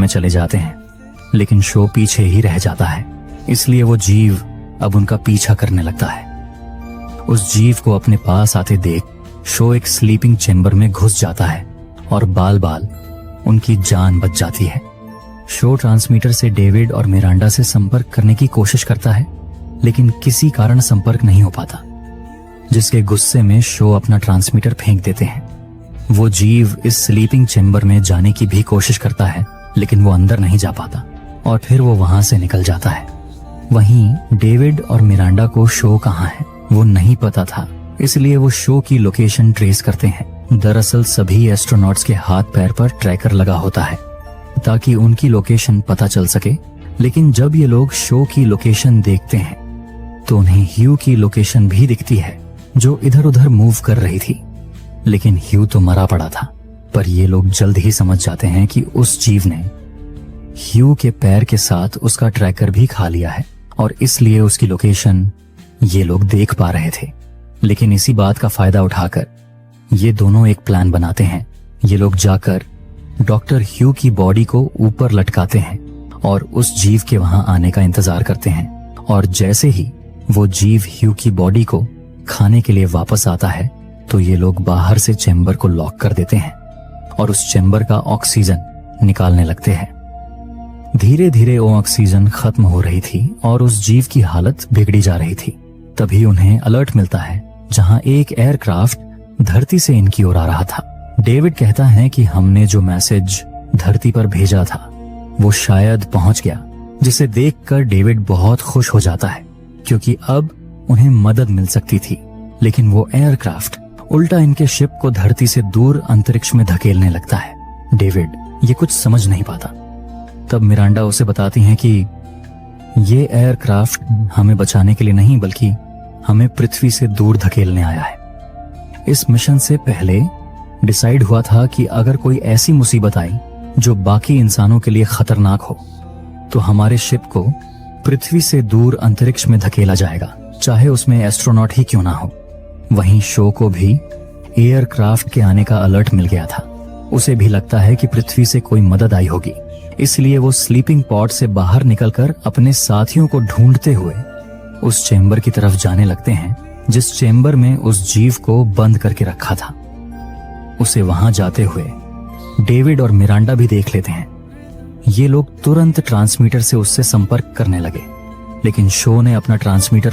में चले जाते हैं, लेकिन शो पीछे ही रह जाता है। इसलिए वो जीव अब उनका पीछा करने लगता है। उस जीव को अपने पास आते देख शो एक स्लीपिंग चेम्बर में घुस जाता है और बाल बाल उनकी जान बच जाती है। शो ट्रांसमीटर से डेविड और मिरांडा से संपर्क करने की कोशिश करता है, लेकिन किसी कारण संपर्क नहीं हो पाता, जिसके गुस्से में शो अपना ट्रांसमीटर फेंक देते हैं। वो जीव इस स्लीपिंग चेम्बर में जाने की भी कोशिश करता है, लेकिन वो अंदर नहीं जा पाता और फिर वो वहां से निकल जाता है। वहीं डेविड और मिरांडा को शो कहाँ है वो नहीं पता था, इसलिए वो शो की लोकेशन ट्रेस करते हैं। दरअसल सभी एस्ट्रोनॉट्स के हाथ पैर पर ट्रैकर लगा होता है ताकि उनकी लोकेशन पता चल सके, लेकिन जब ये लोग शो की लोकेशन देखते हैं तो उन्हें ह्यू की लोकेशन भी दिखती है जो इधर उधर मूव कर रही थी। लेकिन ह्यू तो मरा पड़ा था, पर ये लोग जल्द ही समझ जाते हैं कि उस जीव ने ह्यू के पैर के साथ उसका ट्रैकर भी खा लिया है और इसलिए उसकी लोकेशन ये लोग देख पा रहे थे। लेकिन इसी बात का फायदा उठाकर ये दोनों एक प्लान बनाते हैं। ये लोग जाकर डॉक्टर ह्यू की बॉडी को ऊपर लटकाते हैं और उस जीव के वहां आने का इंतजार करते हैं। और जैसे ही वो जीव ह्यू की बॉडी को खाने के लिए वापस आता है तो ये लोग बाहर से चेम्बर को लॉक कर देते हैं और उस चेम्बर का ऑक्सीजन निकालने लगते हैं। धीरे धीरे वो ऑक्सीजन खत्म हो रही थी और उस जीव की हालत बिगड़ी जा रही थी। तभी उन्हें अलर्ट मिलता है जहां एक एयरक्राफ्ट धरती से इनकी ओर आ रहा था। डेविड कहता है कि हमने जो मैसेज धरती पर भेजा था वो शायद पहुंच गया, जिसे देखकर डेविड बहुत खुश हो जाता है क्योंकि अब उन्हें मदद मिल सकती थी। लेकिन वो एयरक्राफ्ट उल्टा इनके शिप को धरती से दूर अंतरिक्ष में धकेलने लगता है। डेविड ये कुछ समझ नहीं पाता। तब मिरांडा उसे बताती हैं कि ये एयरक्राफ्ट हमें बचाने के लिए नहीं बल्कि हमें पृथ्वी से दूर धकेलने आया है। इस मिशन से पहले डिसाइड हुआ था कि अगर कोई ऐसी मुसीबत आई जो बाकी इंसानों के लिए खतरनाक हो तो हमारे शिप को पृथ्वी से दूर अंतरिक्ष में धकेला जाएगा, चाहे उसमें एस्ट्रोनॉट ही क्यों ना हो। वहीं शो को भी एयरक्राफ्ट के आने का अलर्ट मिल गया था। उसे भी लगता है कि पृथ्वी से कोई मदद आई होगी, इसलिए वो स्लीपिंग पॉड से बाहर निकलकर अपने साथियों को ढूंढते हुए उस चेम्बर की तरफ जाने लगते हैं जिस चेम्बर में उस जीव को बंद करके रखा था। उसे वहां जाते हुए डेविड और मिरांडा भी देख लेते हैं। ये लोग तुरंत ट्रांसमीटर से उससे संपर्क करने लगे, लेकिन शो ने अपना ट्रांसमीटर